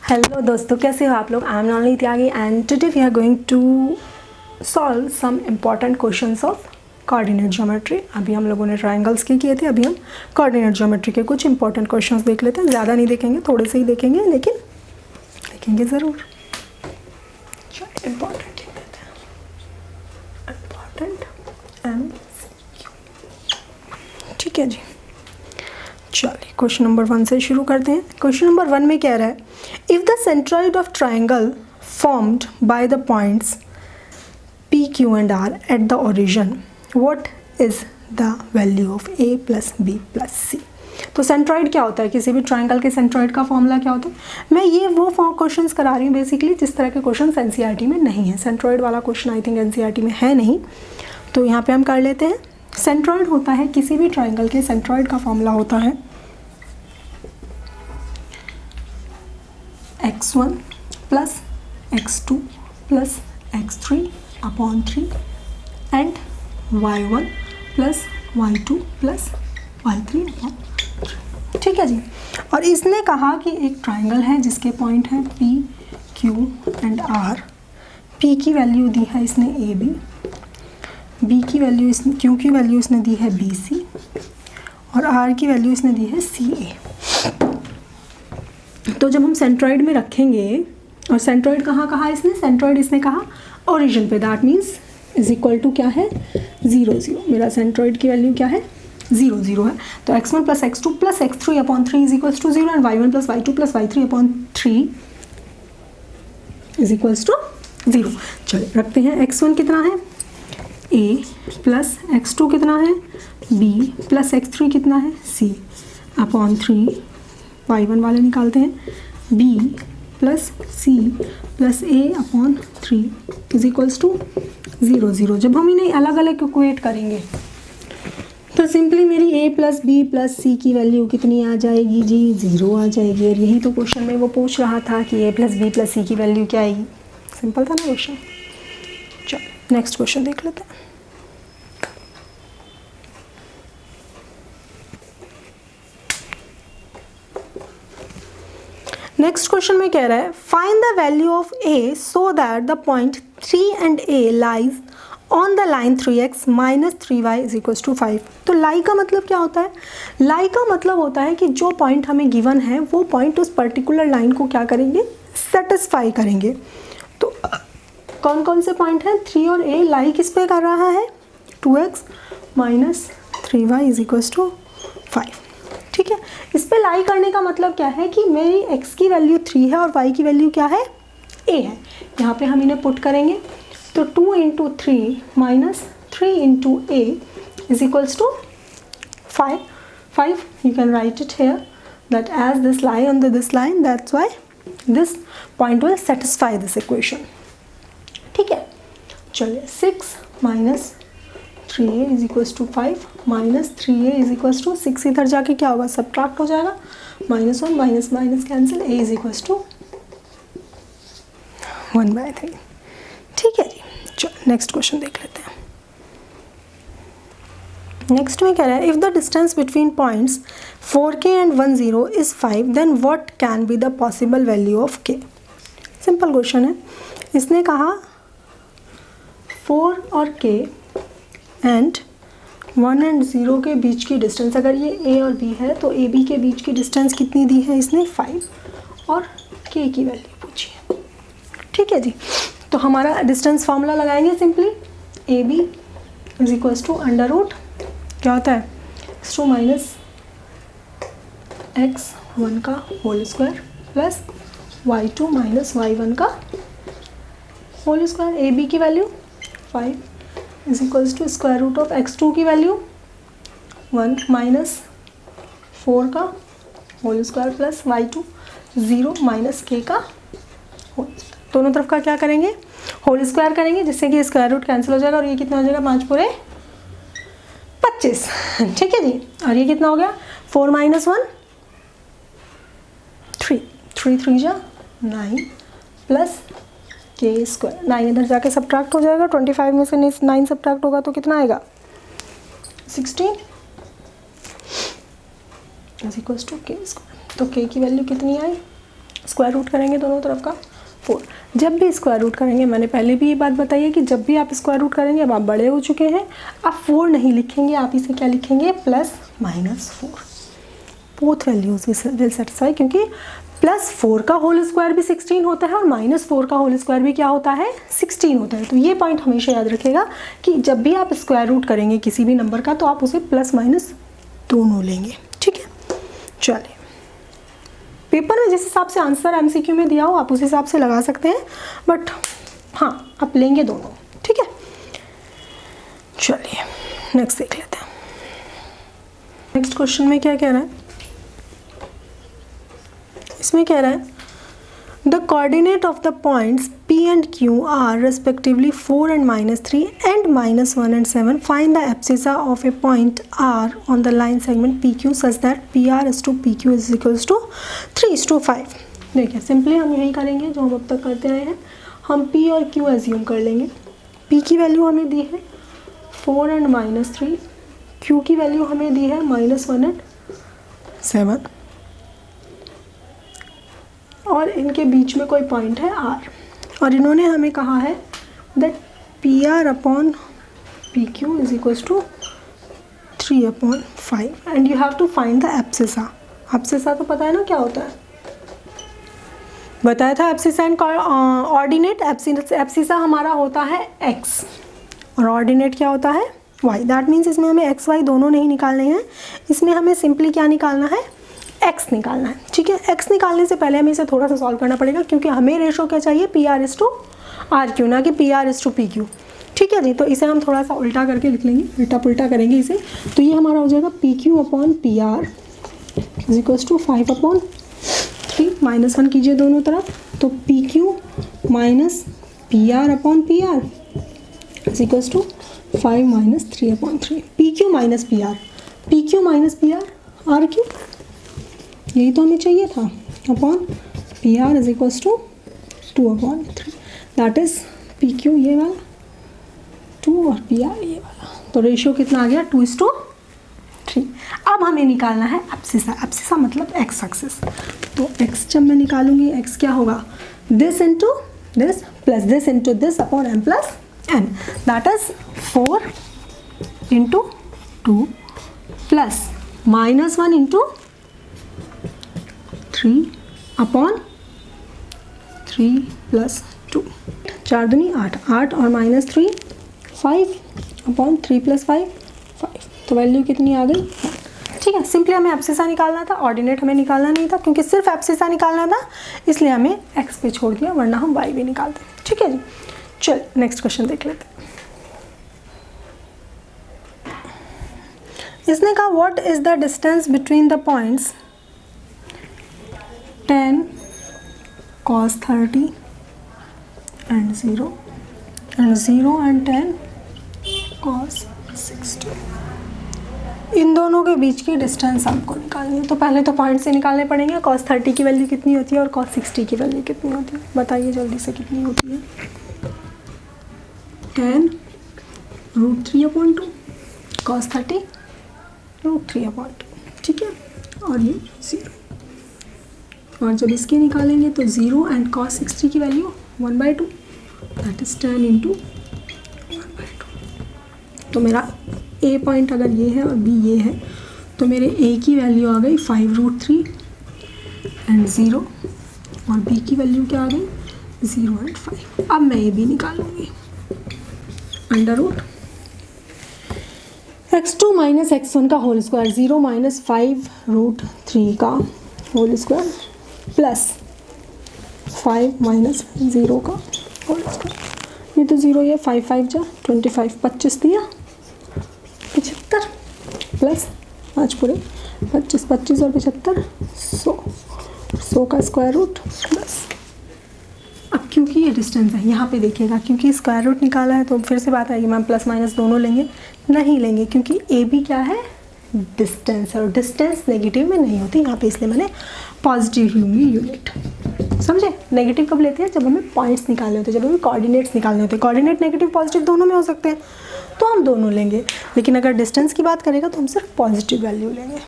Hello दोस्तों, कैसे हो आप लोग। I am Nonli Tyagi and today we are going to solve some important questions of coordinate geometry. अभी हम लोगों ने ट्रायंगल्स के किए थे, अभी हम कोऑर्डिनेट ज्योमेट्री के कुछ इंपॉर्टेंट क्वेश्चंस देख लेते हैं। ज़्यादा नहीं देखेंगे, थोड़े से ही देखेंगे, लेकिन देखेंगे ज़रूर। इम्पॉर्टेंट लिख देते हैं, इम्पॉर्टेंट MCQ। ठीक है जी, चलिए क्वेश्चन नंबर 1 से शुरू करते हैं। क्वेश्चन नंबर 1 में कह रहा है, if the centroid of triangle formed by the points P, Q and R at the origin, what is the value of A plus B plus C। तो सेंट्रॉइड क्या होता है, किसी भी ट्राइंगल के सेंट्रॉइड का फॉर्मूला क्या होता है। मैं ये वो क्वेश्चंस करा रही हूँ बेसिकली जिस तरह के क्वेश्चन NCERT में नहीं है। सेंट्रॉइड वाला क्वेश्चन आई थिंक NCERT में है नहीं, तो यहाँ पे हम कर लेते हैं। सेंट्रॉइड होता है, किसी भी ट्राइंगल के सेंट्रॉइड का फॉर्मूला होता है x1 plus x2 plus x3 upon 3 and y1 plus y2 plus y3 upon 3। ठीक है जी। और इसने कहा कि एक ट्राइंगल है जिसके पॉइंट है P, Q and R। P की वैल्यू दी है इसने AB, B की वैल्यू इसने, Q की वैल्यू इसने दी है BC और R की वैल्यू इसने दी है CA। तो जब हम सेंट्रॉइड में रखेंगे, और सेंट्रॉइड कहाँ कहा इसने, सेंट्रॉइड इसने कहा ओरिजिन पे, that means is equal to क्या है 0 0। मेरा सेंट्रॉइड की वैल्यू क्या है 0 0 है। तो x1 plus x2 plus x3 upon 3 is equals to 0 and y1 plus y2 plus y3 upon 3 is equals to 0। चलिए रखते हैं। x1 कितना है a प्लस x2 कितना है b प्लस x3 कितना है c अपॉन 3, y1 वाले निकालते हैं, b plus c plus a upon 3 is equals to 0 0। जब हम इन्हें अलग अलग इक्वेट करेंगे तो सिंपली मेरी a plus b plus c की वैल्यू कितनी आ जाएगी जी 0 आ जाएगी। और यही तो क्वेश्चन में वो पूछ रहा था कि a plus b plus c की वैल्यू क्या आएगी। सिंपल था ना क्वेश्चन। चलो नेक्स्ट क्वेश्चन देख लेते हैं। नेक्स्ट क्वेश्चन में कह रहा है, find the value of a so that the point 3 and a lies on the line 3x minus 3y is equal to 5। तो लाई का मतलब क्या होता है, लाई का मतलब होता है कि जो पॉइंट हमें गिवन है वो पॉइंट उस पर्टिकुलर लाइन को क्या करेंगे, सेटिस्फाई करेंगे। तो कौन कौन से पॉइंट हैं, 3 और a लाई किस पे कर रहा है 2x minus 3y is equal to 5। ठीक है, इस पे लाई करने का मतलब क्या है कि मेरी x की वैल्यू 3 है और y की वैल्यू क्या है a है। यहाँ पे हम इन्हें पुट करेंगे तो 2 into 3 minus 3 into a is equals to 5। You can write it here that as this lie on this line, that's why this point will satisfy this equation। ठीक है, चलिए 6 minus 3a is equals to 5 minus 3a is equals to 6, इधर जाके क्या होगा subtract हो जाएगा, -1 minus minus cancel, a is equals to 1/3। ठीक है जी। चलो नेक्स्ट क्वेश्चन देख लेते हैं। नेक्स्ट में कह रहा है, if the distance between points 4k and 1 0 is 5 then what can be the possible value of k। Simple question है। इसने कहा 4 और k एंड 1 एंड 0 के बीच की डिस्टेंस, अगर ये a और b है तो a b के बीच की डिस्टेंस कितनी दी है इसने 5 और k की वैल्यू पूछी है। ठीक है जी। तो हमारा डिस्टेंस फार्मूला लगाएंगे simply, A B is equals to under root क्या होता है x2 माइनस x1 का whole square plus y2 minus y1 का होल स्क्वायर। ए बी की value 5 is equals to square root of x2 की value 1 minus 4 का whole square plus y2 0 minus k का whole. दोनों तरफ का क्या करेंगे होल स्क्वायर करेंगे जिससे कि स्क्वायर रूट कैंसिल हो जाएगा और ये कितना हो जाएगा 5 पूरे 25। ठीक है जी। और ये कितना हो गया 4 माइनस 1 3 3 3 जा 9 प्लस k स्क्वायर। 9 इधर जाके सब्ट्रैक्ट हो जाएगा, 25 में से 9 सब्ट्रैक्ट होगा तो कितना आएगा 16 is equals to k square. तो k की वैल्यू कितनी आई स्क्वायर रूट करेंगे दोनों तरफ का 4। जब भी स्क्वायर रूट करेंगे, मैंने पहले भी ये बात बताई है कि जब भी आप स्क्वायर रूट करेंगे, अब आप बड़े हो चुके हैं, आप 4 नहीं लिखेंगे, आप इसे क्या लिखेंगे, +-4। बोथ वैल्यूज विल सेटिस्फाई, क्योंकि +4 का होल स्क्वायर भी 16 होता है और -4 का होल स्क्वायर भी क्या होता है, 16 होता है। तो ये पॉइंट हमेशा याद रखिएगा कि जब भी आप स्क्वायर रूट करेंगे किसी भी नंबर का, तो आप उसे +- दोनों लेंगे। ठीक है, चलिए पेपर में जिस हिसाब से आंसर MCQ में दिया हो आप उस हिसाब से लगा सकते हैं, बट हाँ आप लेंगे दोनों। ठीक है, चलिए नेक्स्ट देख लेते हैं। नेक्स्ट क्वेश्चन में क्या कह रहा है, इसमें कह रहा है the coordinate of the points P and Q are respectively 4 and -3 and -1 and 7. Find the abscissa of a point R on the line segment PQ such that PR is to PQ is equals to 3:5. देखिए simply हम यही करेंगे जो हम अब तक करते आए हैं। हम P और Q एज्यूम कर लेंगे। P की वैल्यू हमें दी है 4 and -3, Q की वैल्यू हमें दी है -1 and 7, और इनके बीच में कोई पॉइंट है R, और इन्होंने हमें कहा है that PR upon PQ is equals to 3/5 and you have to find the abscissa. Abscissa तो पता है ना क्या होता है, बताया था एब्सिसा एंड ऑर्डिनेट। एब्सिसा हमारा होता है x और ऑर्डिनेट क्या होता है y। दैट मीन्स इसमें हमें x y दोनों नहीं निकालने हैं, इसमें हमें सिंपली क्या निकालना है, x निकालना है। ठीक है, x निकालने से पहले हमें इसे थोड़ा सा सॉल्व करना पड़ेगा, क्योंकि हमें रेशो क्या चाहिए, PR is to RQ, ना कि PR is to PQ। ठीक है जी, तो इसे हम थोड़ा सा उल्टा करके लिख लेंगे, उल्टा पुल्टा करेंगे इसे, तो ये हमारा हो जाएगा PQ upon PR is equals to 5/3, -1 कीजिए दोनों तरफ, तो PQ minus PR upon PR is equals to 5 - 3/3। PQ minus PR RQ, यही तो हमें चाहिए था, upon PR is equals to 2/3। That is PQ ये वाला 2 और PR ये वाला, तो रेशियो कितना आ गया, 2:3। अब हमें निकालना है एब्सिसा। एब्सिसा मतलब x एक्सिस, तो x जब मैं निकालूंगी, x क्या होगा, this into this plus this into this upon m plus n, that is 4 into 2 plus -1 into 3 upon 3 + 2, 4 दूनी 8, 8 और -3 5 अपॉन 3 + 5 5, तो वैल्यू कितनी आ गई। ठीक है, सिंपली हमें एब्सिसा निकालना था, ऑर्डिनेट हमें निकालना नहीं था, क्योंकि सिर्फ एब्सिसा निकालना था इसलिए हमें x पे छोड़ दिया, वरना हम y भी निकालते। ठीक है जी, चल नेक्स्ट क्वेश्चन देख लेते हैं। इसने कहा what is the distance between the points 10 cos 30 and 0 and 10 cos 60। इन दोनों के बीच की डिस्टेंस आपको निकालनी है, तो पहले तो पॉइंट से निकालने पड़ेंगे। cos 30 की वैल्यू कितनी होती है और cos 60 की वैल्यू कितनी होती है, बताइए जल्दी से कितनी होती है। 10 √3/2, cos 30 √3/2। ठीक है, और ये 0, और जब इसकी निकालेंगे तो 0 एंड cos 60 की वैल्यू 1/2, दैट इज 10 × 1/2। तो मेरा A पॉइंट अगर ये है और B ये है, तो मेरे A की वैल्यू आ गई 5√3 एंड 0, और B की वैल्यू क्या आ गई 0 एंड 5। अब मैं ये भी निकालूंगी, √ x2 - x1 का होल स्क्वायर, 0 - 5√3 का होल स्क्वायर प्लस 5 - 0 का होल स्क्वायर। ये तो 0, ये 5 5 जा 25, 25 दिया 75 प्लस 5 पूरे 25, 25 और 75 100 का स्क्वायर रूट बस। अब क्योंकि ये डिस्टेंस है, यहाँ पे देखिएगा, क्योंकि स्क्वायर रूट निकाला है तो फिर से बात आएगी मैम प्लस माइनस दोनों लेंगे, नहीं लेंगे, क्योंकि ए बी क्या है, डिस्टेंस है, और डिस्टेंस नेगेटिव में नहीं होती यहाँ पे, इसलिए मैंने पॉजिटिव लूँगी यूनिट। समझे, नेगेटिव कब लेते हैं, जब हमें पॉइंट्स निकालने होते हैं, जब हमें कोऑर्डिनेट्स निकालने होते हैं। कोऑर्डिनेट नेगेटिव पॉजिटिव दोनों में हो सकते हैं, तो हम दोनों लेंगे, लेकिन अगर डिस्टेंस की बात करेगा तो हम सिर्फ पॉजिटिव वैल्यू लेंगे।